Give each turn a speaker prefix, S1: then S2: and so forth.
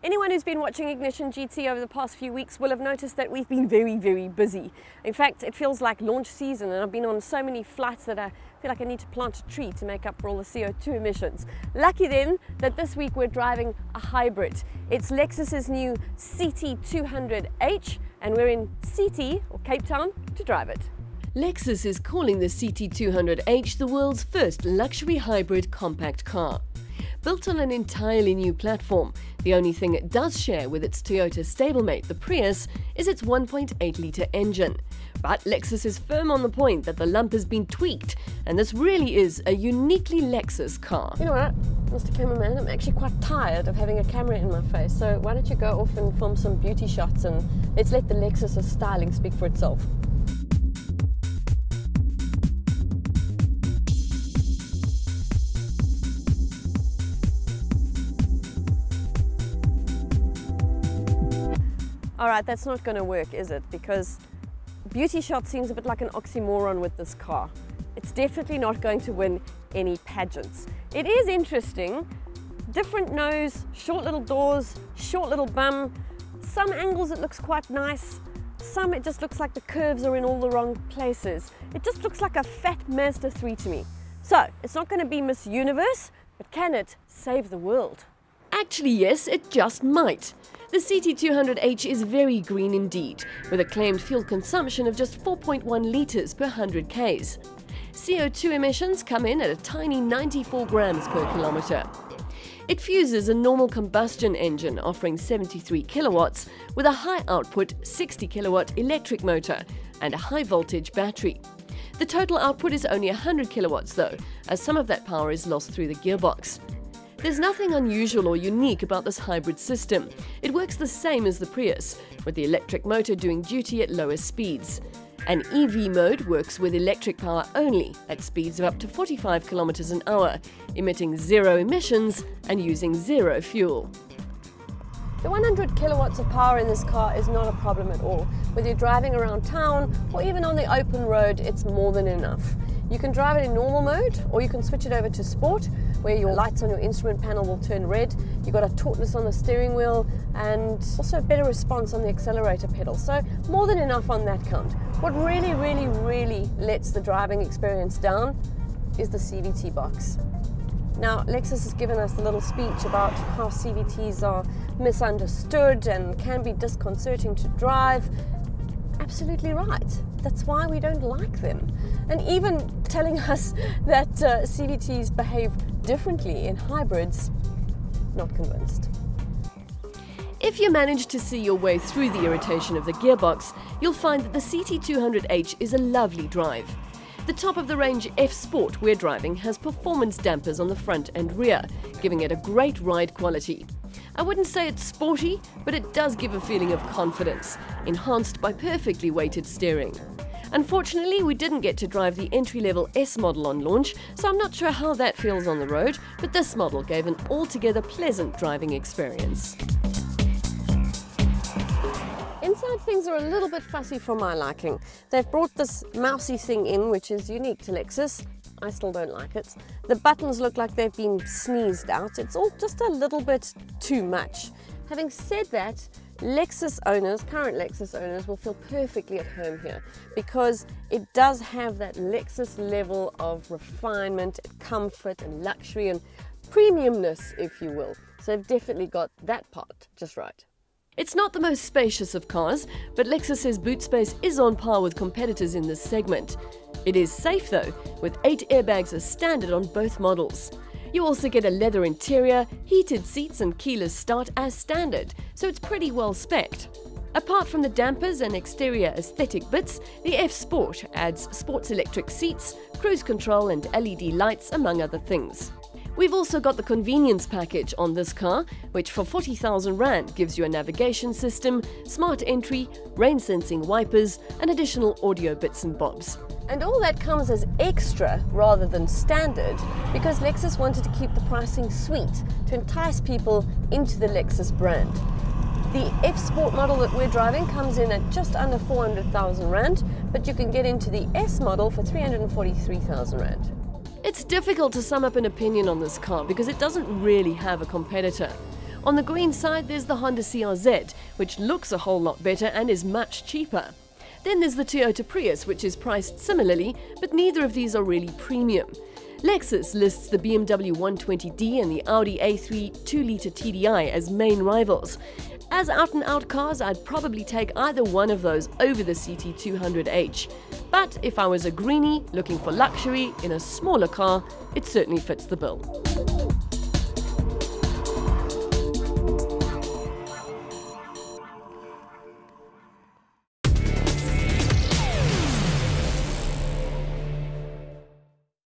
S1: Anyone who's been watching Ignition GT over the past few weeks will have noticed that we've been very busy. In fact, it feels like launch season, and I've been on so many flights that I feel like I need to plant a tree to make up for all the CO2 emissions. Lucky then that this week we're driving a hybrid. It's Lexus's new CT200h, and we're in CT, or Cape Town, to drive it.
S2: Lexus is calling the CT200h the world's first luxury hybrid compact car. Built on an entirely new platform, the only thing it does share with its Toyota stablemate, the Prius, is its 1.8-litre engine. But Lexus is firm on the point that the lump has been tweaked, and this really is a uniquely Lexus car.
S1: You know what, Mr. Cameraman, I'm actually quite tired of having a camera in my face, so why don't you go off and film some beauty shots and let's let the Lexus styling speak for itself. Alright, that's not going to work, is it? Because beauty shot seems a bit like an oxymoron with this car. It's definitely not going to win any pageants. It is interesting. Different nose, short little doors, short little bum. Some angles it looks quite nice. Some it just looks like the curves are in all the wrong places. It just looks like a fat Mazda 3 to me. So, it's not going to be Miss Universe, but can it save the world?
S2: Actually, yes, it just might. The CT200h is very green indeed, with a claimed fuel consumption of just 4.1 litres per 100 k's. CO2 emissions come in at a tiny 94 grams per kilometre. It fuses a normal combustion engine offering 73 kilowatts with a high output 60 kilowatt electric motor and a high voltage battery. The total output is only 100 kilowatts though, as some of that power is lost through the gearbox. There's nothing unusual or unique about this hybrid system. It works the same as the Prius, with the electric motor doing duty at lower speeds. An EV mode works with electric power only at speeds of up to 45 kilometers an hour, emitting zero emissions and using zero fuel.
S1: The 100 kilowatts of power in this car is not a problem at all. Whether you're driving around town or even on the open road, it's more than enough. You can drive it in normal mode, or you can switch it over to sport, where your lights on your instrument panel will turn red. You've got a tortless on the steering wheel and also a better response on the accelerator pedal. So more than enough on that count. What really lets the driving experience down is the CVT box. Now, Lexus has given us a little speech about how CVTs are misunderstood and can be disconcerting to drive. Absolutely right. That's why we don't like them. And even telling us that CVTs behave differently in hybrids, not convinced.
S2: If you manage to see your way through the irritation of the gearbox, you'll find that the CT200h is a lovely drive. The top-of-the-range F Sport we're driving has performance dampers on the front and rear, giving it a great ride quality. I wouldn't say it's sporty, but it does give a feeling of confidence, enhanced by perfectly weighted steering. Unfortunately, we didn't get to drive the entry-level S model on launch, so I'm not sure how that feels on the road, but this model gave an altogether pleasant driving experience.
S1: Inside things are a little bit fussy for my liking. They've brought this mousy thing in, which is unique to Lexus. I still don't like it. The buttons look like they've been sneezed out. It's all just a little bit too much. Having said that, Lexus owners, current Lexus owners, will feel perfectly at home here because it does have that Lexus level of refinement, comfort and luxury and premiumness, if you will. So they've definitely got that part just right.
S2: It's not the most spacious of cars, but Lexus says boot space is on par with competitors in this segment. It is safe though, with 8 airbags as standard on both models. You also get a leather interior, heated seats and keyless start as standard, so it's pretty well spec'd. Apart from the dampers and exterior aesthetic bits, the F Sport adds sports electric seats, cruise control and LED lights among other things. We've also got the convenience package on this car, which for 40,000 Rand gives you a navigation system, smart entry, rain-sensing wipers, and additional audio bits and bobs.
S1: And all that comes as extra rather than standard because Lexus wanted to keep the pricing sweet to entice people into the Lexus brand. The F Sport model that we're driving comes in at just under 400,000 Rand, but you can get into the S model for 343,000 Rand.
S2: It's difficult to sum up an opinion on this car because it doesn't really have a competitor. On the green side, there's the Honda CR-Z, which looks a whole lot better and is much cheaper. Then there's the Toyota Prius, which is priced similarly, but neither of these are really premium. Lexus lists the BMW 120D and the Audi A3 2-litre TDI as main rivals. As out-and-out cars, I'd probably take either one of those over the CT200h. But if I was a greenie looking for luxury in a smaller car, it certainly fits the bill.